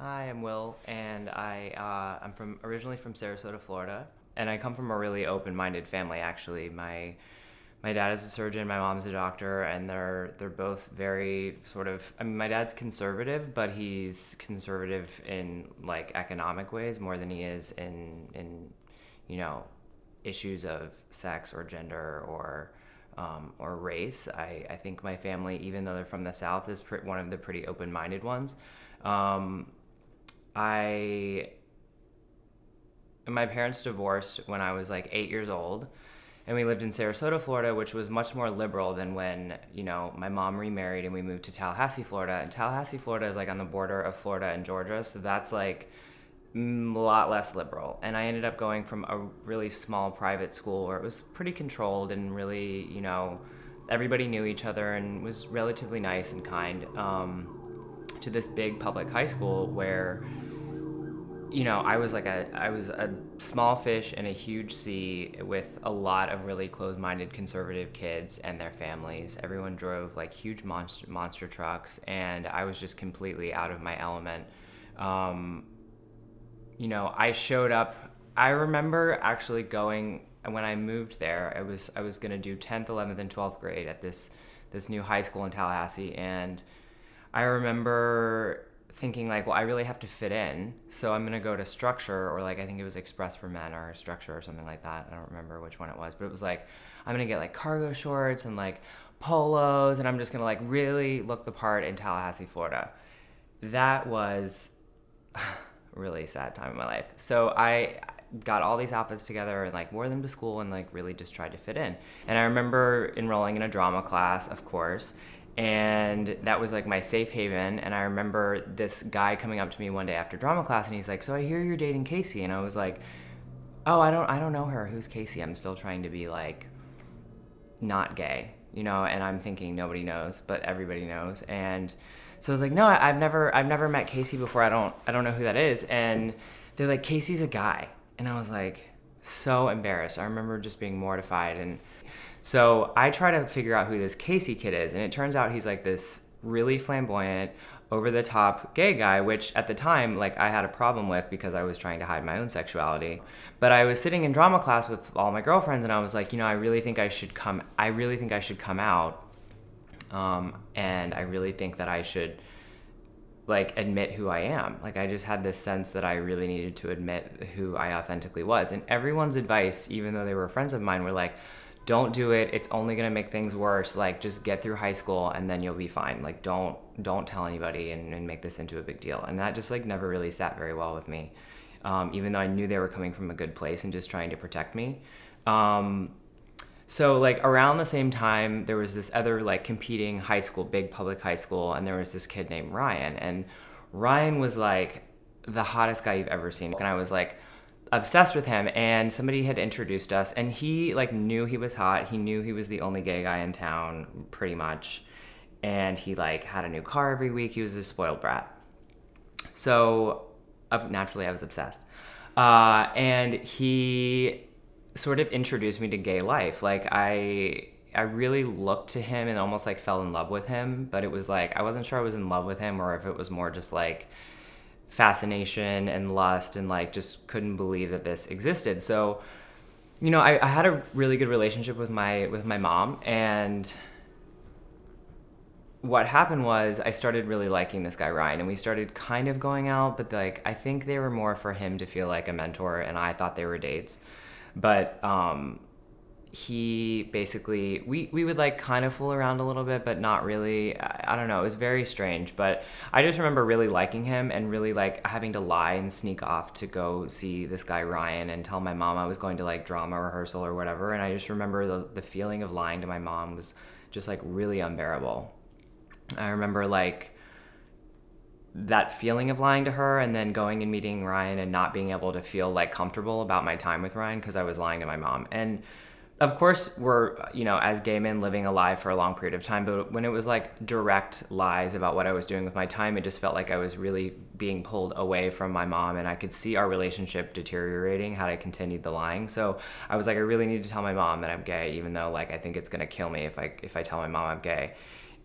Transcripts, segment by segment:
Hi, I'm Will, and I'm originally from Sarasota, Florida, and I come from a really open-minded family. Actually, my dad is a surgeon, my mom's a doctor, and they're both very sort of. I mean, my dad's conservative, but he's conservative in like economic ways more than he is in you know issues of sex or gender or race. I think my family, even though they're from the South, is one of the pretty open-minded ones. Um, I My parents divorced when I was like 8 years old, and we lived in Sarasota, Florida, which was much more liberal than when my mom remarried and we moved to Tallahassee, Florida. And Tallahassee, Florida is like on the border of Florida and Georgia, so that's like a lot less liberal. And I ended up going from a really small private school where it was pretty controlled and really everybody knew each other and was relatively nice and kind, to this big public high school where I was a small fish in a huge sea with a lot of really closed-minded conservative kids and their families. Everyone drove like huge monster trucks, and I was just completely out of my element. Um, I showed up. I remember actually going when I moved there. I was gonna do 10th, 11th, and 12th grade at this new high school in Tallahassee, and I remember thinking like, well, I really have to fit in, so I'm gonna go to structure, or like I think it was Express for Men or structure or something like that. I don't remember which one it was, but it was like I'm gonna get like cargo shorts and like polos, and I'm just gonna like really look the part in Tallahassee, Florida. That was a really sad time in my life. So I got all these outfits together and like wore them to school and like really just tried to fit in. And I remember enrolling in a drama class, of course, and that was like my safe haven. And I remember this guy coming up to me one day after drama class, and he's like, "So I hear you're dating Casey." And I was like, "Oh, I don't know her. Who's Casey?" I'm still trying to be like not gay, and I'm thinking nobody knows, but everybody knows. And so I was like, "No, I've never met Casey before. I don't know who that is." And they're like, "Casey's a guy." And I was like so embarrassed. I remember just being mortified. And so I try to figure out who this Casey kid is, and it turns out he's like this really flamboyant, over the top gay guy, which at the time, like, I had a problem with because I was trying to hide my own sexuality. But I was sitting in drama class with all my girlfriends, and I was like, I really think I should come out, and I really think that I should like admit who I am. Like, I just had this sense that I really needed to admit who I authentically was. And everyone's advice, even though they were friends of mine, were like, don't do it. It's only gonna make things worse. Like, just get through high school and then you'll be fine. Like, don't tell anybody and make this into a big deal. And that just like never really sat very well with me, even though I knew they were coming from a good place and just trying to protect me. So like around the same time, there was this other like competing high school, big public high school, and there was this kid named Ryan, and Ryan was like the hottest guy you've ever seen, and I was like obsessed with him. And somebody had introduced us, and he like knew he was hot. He knew he was the only gay guy in town, pretty much, and he like had a new car every week. He was a spoiled brat. So naturally, I was obsessed, and he sort of introduced me to gay life. Like, I really looked to him and almost like fell in love with him, but it was like I wasn't sure I was in love with him or if it was more just like fascination and lust, and like just couldn't believe that this existed. So I had a really good relationship with my mom, and what happened was I started really liking this guy Ryan, and we started kind of going out, but like I think they were more for him to feel like a mentor, and I thought they were dates. But he basically, we would like kind of fool around a little bit, but not really. I don't know, it was very strange. But I just remember really liking him and really like having to lie and sneak off to go see this guy Ryan and tell my mom I was going to like drama rehearsal or whatever. And I just remember the feeling of lying to my mom was just like really unbearable. I remember like that feeling of lying to her, and then going and meeting Ryan and not being able to feel like comfortable about my time with Ryan because I was lying to my mom. And of course we're, as gay men, living a lie for a long period of time, but when it was like direct lies about what I was doing with my time, it just felt like I was really being pulled away from my mom, and I could see our relationship deteriorating had I continued the lying. So I was like, I really need to tell my mom that I'm gay, even though like I think it's gonna kill me if I tell my mom I'm gay.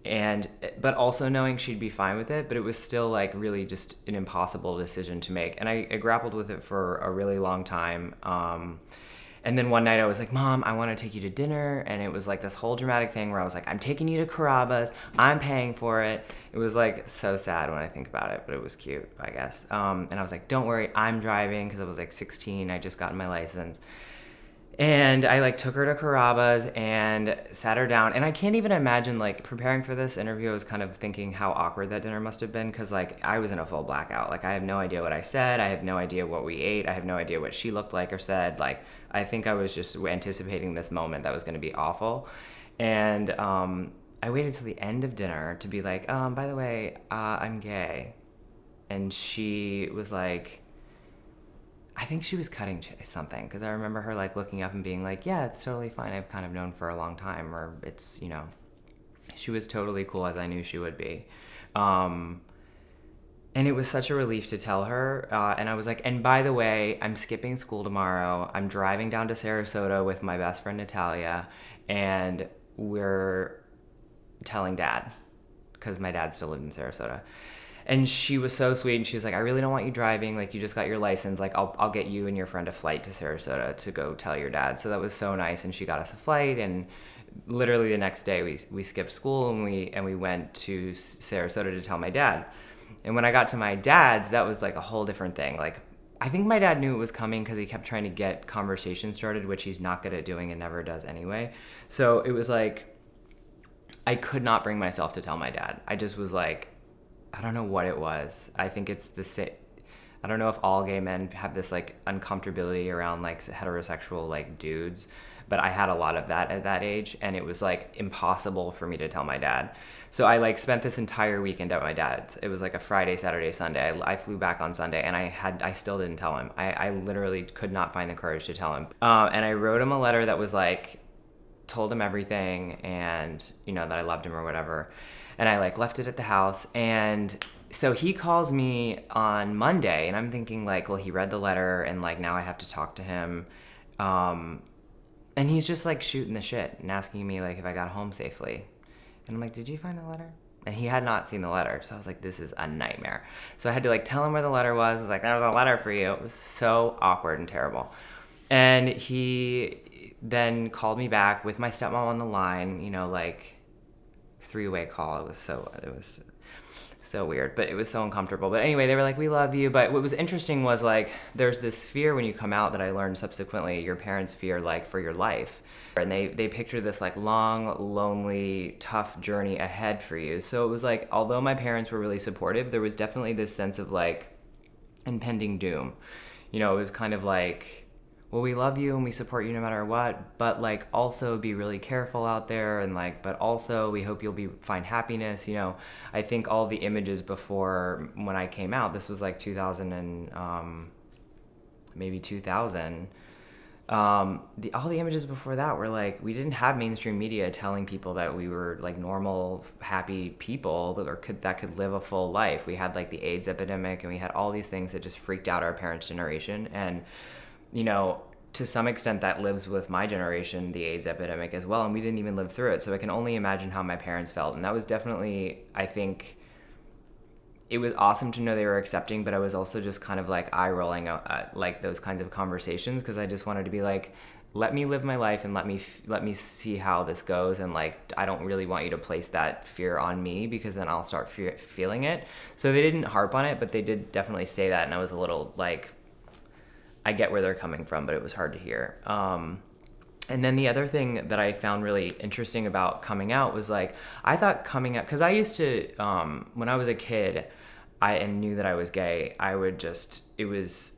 but also knowing she'd be fine with it, but it was still like really just an impossible decision to make. And I grappled with it for a really long time. And then one night I was like, Mom, I want to take you to dinner. And it was like this whole dramatic thing where I was like, I'm taking you to Carrabba's. I'm paying for it. It was like so sad when I think about it, but it was cute, I guess. And I was like, don't worry, I'm driving, because I was like 16. I just gotten my license. And I like took her to Carrabba's and sat her down. And I can't even imagine, like, preparing for this interview, I was kind of thinking how awkward that dinner must have been, because like I was in a full blackout. Like I have no idea what I said. I have no idea what we ate. I have no idea what she looked like or said. Like I think I was just anticipating this moment that was going to be awful. And I waited till the end of dinner to be like, by the way, I'm gay. And she was like, I think she was cutting something, because I remember her like looking up and being like, yeah, it's totally fine. I've kind of known for a long time, or it's, you know, she was totally cool, as I knew she would be. And it was such a relief to tell her. And I was like, and by the way, I'm skipping school tomorrow. I'm driving down to Sarasota with my best friend Natalia, and we're telling Dad, because my dad still lived in Sarasota. And she was so sweet, and she was like, I really don't want you driving. Like, you just got your license. Like, I'll get you and your friend a flight to Sarasota to go tell your dad. So that was so nice, and she got us a flight. And literally the next day, we skipped school, and we went to Sarasota to tell my dad. And when I got to my dad's, that was like a whole different thing. Like, I think my dad knew it was coming, because he kept trying to get conversation started, which he's not good at doing and never does anyway. So it was like, I could not bring myself to tell my dad. I just was like, I don't know what it was. I think it's the same. I don't know if all gay men have this like uncomfortability around like heterosexual like dudes, but I had a lot of that at that age, and it was like impossible for me to tell my dad. So I like spent this entire weekend at my dad's. It was like a Friday, Saturday, Sunday. I flew back on Sunday, and I still didn't tell him. I literally could not find the courage to tell him. And I wrote him a letter that was like, told him everything, and you know, that I loved him or whatever. And I like left it at the house. And so he calls me on Monday, and I'm thinking like, well, he read the letter, and like now I have to talk to him. And he's just like shooting the shit and asking me like if I got home safely. And I'm like, did you find the letter? And he had not seen the letter. So I was like, this is a nightmare. So I had to like tell him where the letter was. I was like, there was a letter for you. It was so awkward and terrible. And he then called me back with my stepmom on the line, you know, like three-way call. It was so weird, but it was so uncomfortable. But anyway, they were like, we love you. But what was interesting was like, there's this fear when you come out that I learned subsequently, your parents fear like for your life. And they picture this like long, lonely, tough journey ahead for you. So it was like, although my parents were really supportive, there was definitely this sense of like impending doom. You know, it was kind of like, well, we love you and we support you no matter what, but like also be really careful out there, and like, but also we hope you'll find happiness. You know, I think all the images before when I came out, this was like 2000 and maybe 2000. All the images before that were like, we didn't have mainstream media telling people that we were like normal, happy people that could live a full life. We had like the AIDS epidemic, and we had all these things that just freaked out our parents' generation. And you know, to some extent that lives with my generation, the AIDS epidemic as well, and we didn't even live through it. So I can only imagine how my parents felt. And that was definitely, I think, it was awesome to know they were accepting, but I was also just kind of like eye rolling at like those kinds of conversations, because I just wanted to be like, let me live my life and let me see how this goes. And like, I don't really want you to place that fear on me, because then I'll start feeling it. So they didn't harp on it, but they did definitely say that. And I was a little like, I get where they're coming from, but it was hard to hear. And then the other thing that I found really interesting about coming out was like, I thought coming out, because I used to, when I was a kid, and knew that I was gay, it was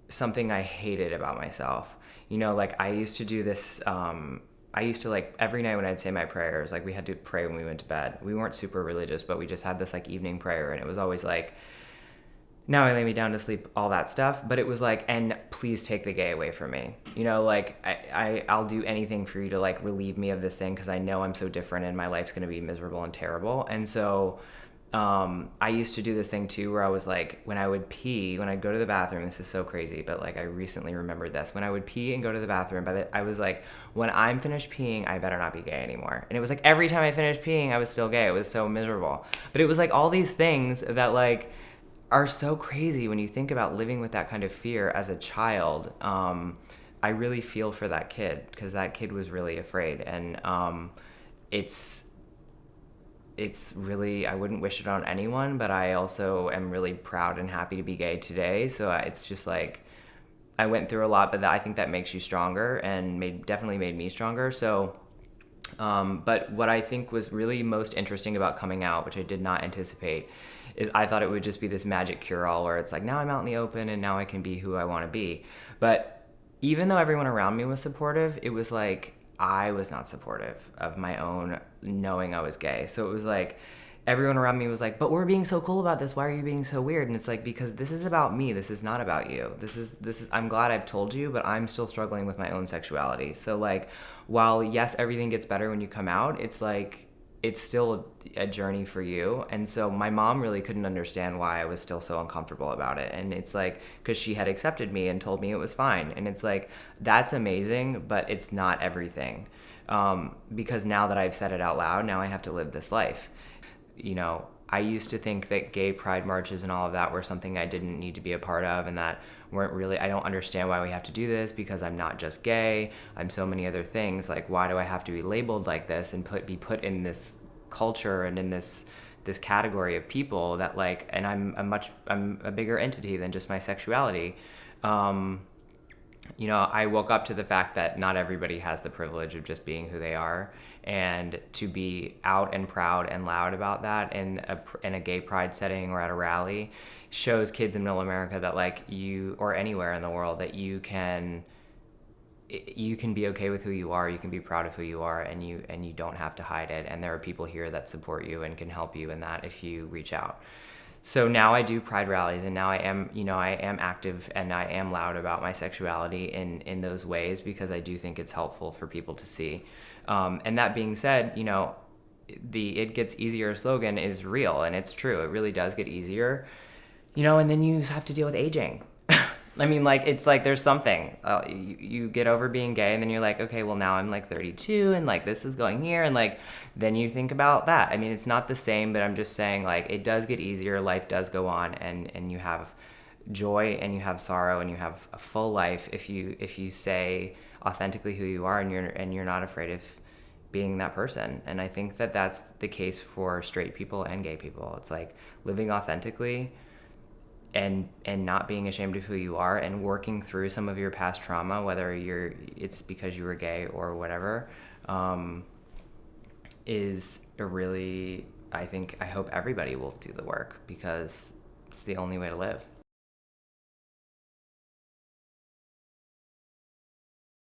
something I hated about myself. You know, like I used to do this, I used to like every night when I'd say my prayers, like we had to pray when we went to bed. We weren't super religious, but we just had this like evening prayer, and it was always like, now I lay me down to sleep, all that stuff. But it was like, and please take the gay away from me. You know, like I'll do anything for you to like relieve me of this thing, because I know I'm so different and my life's going to be miserable and terrible. And so I used to do this thing too where I was like, when I would pee, when I'd go to the bathroom, this is so crazy, but like I recently remembered this. When I would pee and go to the bathroom, I was like, when I'm finished peeing, I better not be gay anymore. And it was like every time I finished peeing, I was still gay. It was so miserable. But it was like all these things that like are so crazy when you think about living with that kind of fear as a child. I really feel for that kid because that kid was really afraid. And it's really, I wouldn't wish it on anyone, but I also am really proud and happy to be gay today. So it's just like, I went through a lot, but I think that makes you stronger and definitely made me stronger. So, but what I think was really most interesting about coming out, which I did not anticipate, is I thought it would just be this magic cure-all where it's like, now I'm out in the open and now I can be who I want to be. But even though everyone around me was supportive, it was like, I was not supportive of my own knowing I was gay. So it was like everyone around me was like, but we're being so cool about this. Why are you being so weird? And it's like, because this is about me. This is not about you. This is I'm glad I've told you, but I'm still struggling with my own sexuality. So like, while yes, everything gets better when you come out, it's like, it's still a journey for you. And so my mom really couldn't understand why I was still so uncomfortable about it. And it's like, because she had accepted me and told me it was fine. And it's like, that's amazing, but it's not everything. Because now that I've said it out loud, now I have to live this life. You know, I used to think that gay pride marches and all of that were something I didn't need to be a part of, and that weren't really, I don't understand why we have to do this because I'm not just gay, I'm so many other things. Like, why do I have to be labeled like this and be put in this culture and in this category of people that like, and I'm a bigger entity than just my sexuality. You know, I woke up to the fact that not everybody has the privilege of just being who they are, and to be out and proud and loud about that in a gay pride setting or at a rally shows kids in middle America that like you, or anywhere in the world, that you can be okay with who you are, you can be proud of who you are, and you don't have to hide it. And there are people here that support you and can help you in that if you reach out. So now I do pride rallies, and now I am active and I am loud about my sexuality in those ways because I do think it's helpful for people to see. And that being said, you know, the "it gets easier" slogan is real, and it's true. It really does get easier, you know, and then you have to deal with aging. I mean, like, it's like there's something. You get over being gay, and then you're like, okay, well, now I'm like 32, and like this is going here, and like then you think about that. I mean, it's not the same, but I'm just saying, like, it does get easier. Life does go on, and you have joy and you have sorrow and you have a full life if you say authentically who you are, and you're not afraid of being that person. And I think that that's the case for straight people and gay people. It's like living authentically and not being ashamed of who you are, and working through some of your past trauma, whether it's because you were gay or whatever, is a really, I hope everybody will do the work because it's the only way to live.